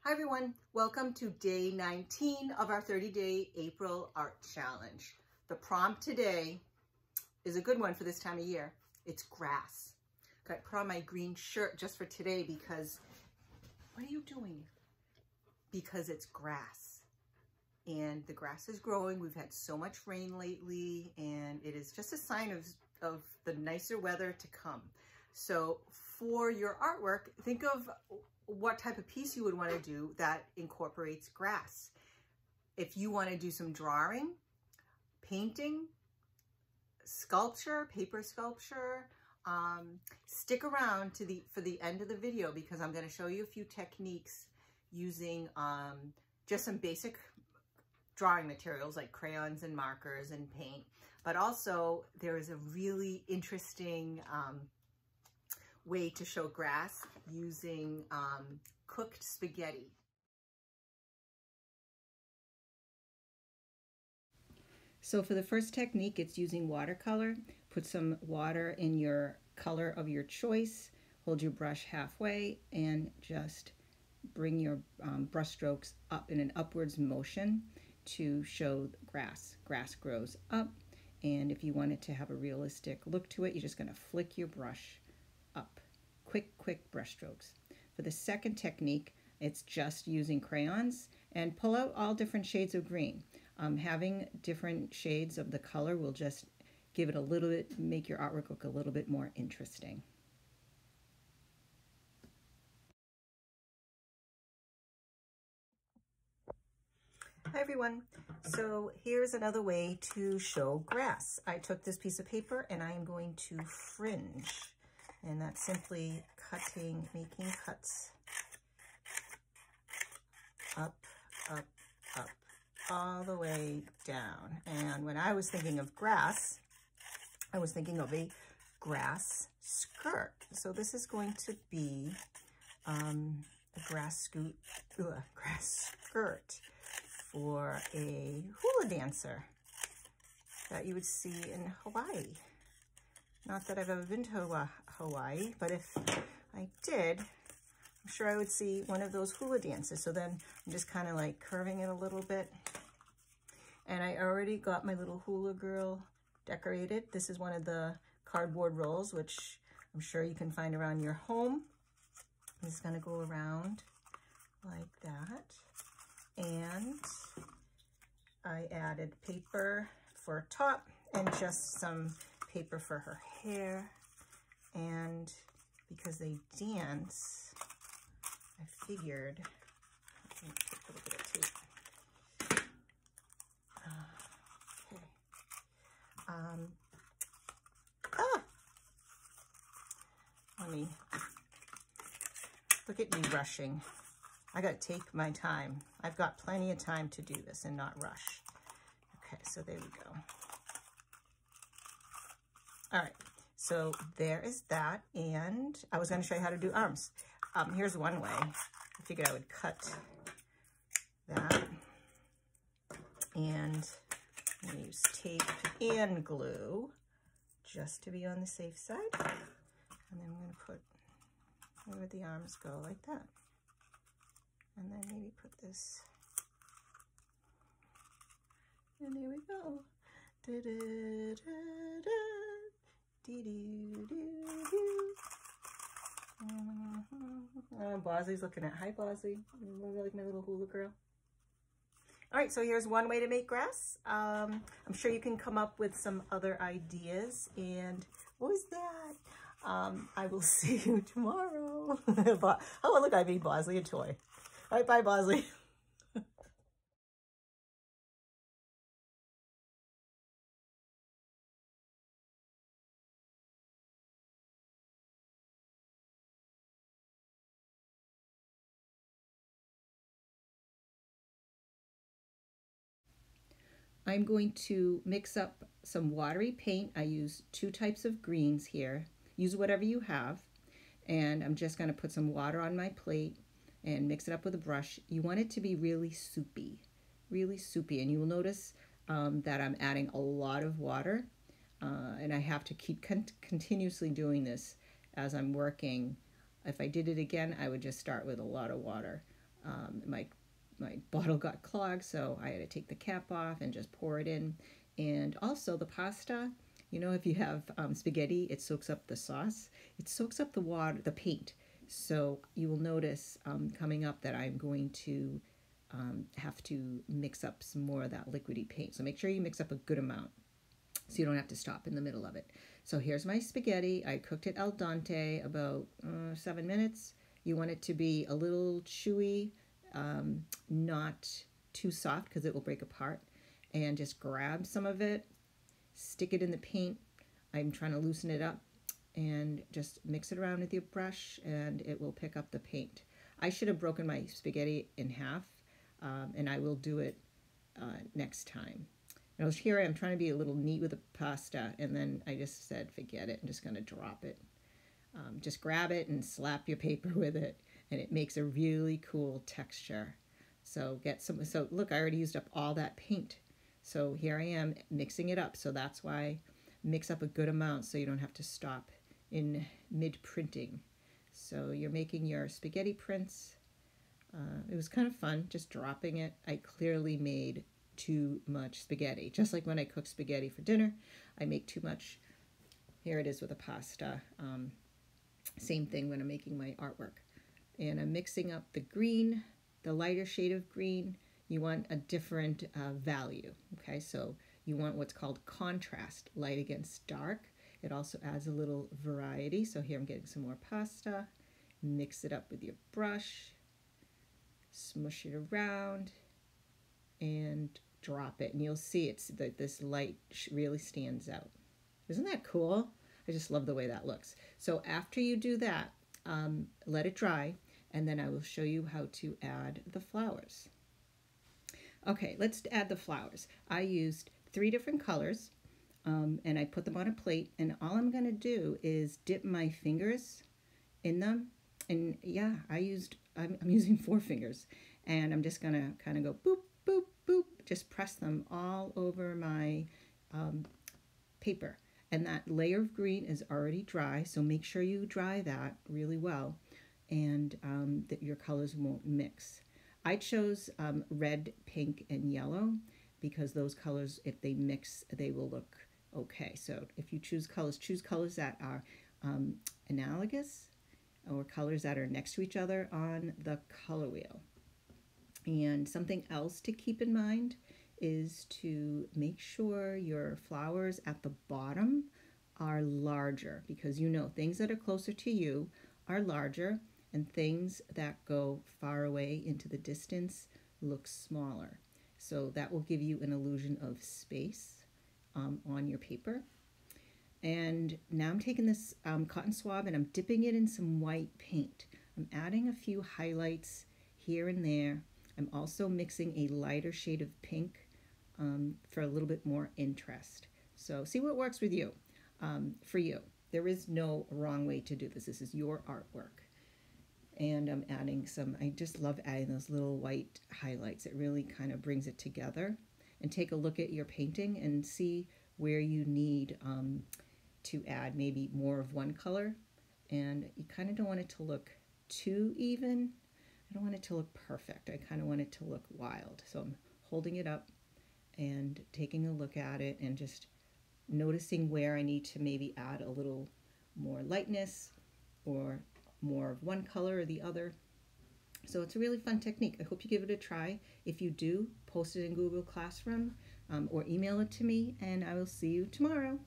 Hi everyone, welcome to day 19 of our 30-day April Art Challenge. The prompt today is a good one for this time of year. It's grass. I put on my green shirt just for today because, what are you doing? Because it's grass. And the grass is growing. We've had so much rain lately and it is just a sign of the nicer weather to come. So for your artwork, think of what type of piece you would want to do that incorporates grass. If you want to do some drawing, painting, sculpture, paper sculpture, stick around for the end of the video because I'm going to show you a few techniques using just some basic drawing materials like crayons and markers and paint, but also there is a really interesting way to show grass using cooked spaghetti. So for the first technique, it's using watercolor. Put some water in your color of your choice, hold your brush halfway, and just bring your brush strokes up in an upwards motion to show the grass. Grass grows up, and if you want it to have a realistic look to it, you're just going to flick your brush up. Quick brush strokes. For the second technique, it's just using crayons and pull out all different shades of green. Having different shades of the color will just give it a little bit, make your artwork look a little bit more interesting. Hi everyone. So here's another way to show grass. I took this piece of paper and I am going to fringe. And that's simply making cuts up, all the way down. And when I was thinking of grass, I was thinking of a grass skirt. So this is going to be a grass skirt for a hula dancer that you would see in Hawaii. Not that I've ever been to Hawaii, but if I did, I'm sure I would see one of those hula dances. So then I'm just kind of like curving it a little bit. And I already got my little hula girl decorated. This is one of the cardboard rolls, which I'm sure you can find around your home. I'm just going to go around like that. And I added paper for a top and just some paper for her hair. And because they dance, I figured, let me put a little bit of tape. Let me, look at me rushing. I gotta take my time. I've got plenty of time to do this and not rush. Okay, so there we go. All right, so there is that, and I was going to show you how to do arms. Here's one way. I figured I would cut that, and I'm going to use tape and glue just to be on the safe side. And then I'm going to put where the arms go like that. And then maybe put this, and there we go. Da-da-da-da. Bosley's looking at, hi Bosley, you like my little hula girl? All right, so here's one way to make grass. I'm sure you can come up with some other ideas. And what was that? I will see you tomorrow. Oh, look, I made Bosley a toy. All right, bye Bosley. I'm going to mix up some watery paint. I use two types of greens here. Use whatever you have. And I'm just going to put some water on my plate and mix it up with a brush. You want it to be really soupy. And you will notice that I'm adding a lot of water. And I have to keep continuously doing this as I'm working. If I did it again, I would just start with a lot of water. My bottle got clogged, so I had to take the cap off and just pour it in. And also the pasta, you know, if you have spaghetti, it soaks up the sauce. It soaks up the water, the paint. So you will notice coming up that I'm going to have to mix up some more of that liquidy paint. So make sure you mix up a good amount so you don't have to stop in the middle of it. So here's my spaghetti. I cooked it al dente about 7 minutes. You want it to be a little chewy, not too soft because it will break apart. And just grab some of it, stick it in the paint. I'm trying to loosen it up and just mix it around with your brush and it will pick up the paint. I should have broken my spaghetti in half and I will do it next time. And here I am trying to be a little neat with the pasta, and then I just said, forget it, I'm just going to drop it. Just grab it and slap your paper with it, and it makes a really cool texture. So so look, I already used up all that paint. So here I am mixing it up. So that's why mix up a good amount so you don't have to stop in mid-printing. So you're making your spaghetti prints. It was kind of fun just dropping it. I clearly made too much spaghetti. Just like when I cook spaghetti for dinner, I make too much. Here it is with the pasta. Same thing when I'm making my artwork. And I'm mixing up the green, the lighter shade of green. You want a different value, okay? So you want what's called contrast, light against dark. It also adds a little variety. So here I'm getting some more pasta. Mix it up with your brush. Smush it around and drop it, and you'll see it's that this light really stands out. Isn't that cool? I just love the way that looks. So after you do that, let it dry, and then I will show you how to add the flowers. Okay, let's add the flowers. I used 3 different colors, and I put them on a plate, and all I'm going to do is dip my fingers in them. And yeah, I'm using 4 fingers, and I'm just going to kind of go boop, boop, boop, just press them all over my paper. And that layer of green is already dry, so make sure you dry that really well, and that your colors won't mix. I chose red, pink, and yellow because those colors, if they mix, they will look okay. So if you choose colors that are analogous or colors that are next to each other on the color wheel. And something else to keep in mind is to make sure your flowers at the bottom are larger, because you know things that are closer to you are larger and things that go far away into the distance look smaller. So that will give you an illusion of space on your paper. And now I'm taking this cotton swab and I'm dipping it in some white paint. I'm adding a few highlights here and there. I'm also mixing a lighter shade of pink for a little bit more interest. So see what works with you, for you. There is no wrong way to do this. This is your artwork. And I'm adding some, I just love adding those little white highlights. It really kind of brings it together. And take a look at your painting and see where you need to add maybe more of one color. And you kind of don't want it to look too even. I don't want it to look perfect. I kind of want it to look wild. So I'm holding it up and taking a look at it and just noticing where I need to maybe add a little more lightness or more of one color or the other. So it's a really fun technique. I hope you give it a try. If you do, post it in Google Classroom or email it to me, and I will see you tomorrow.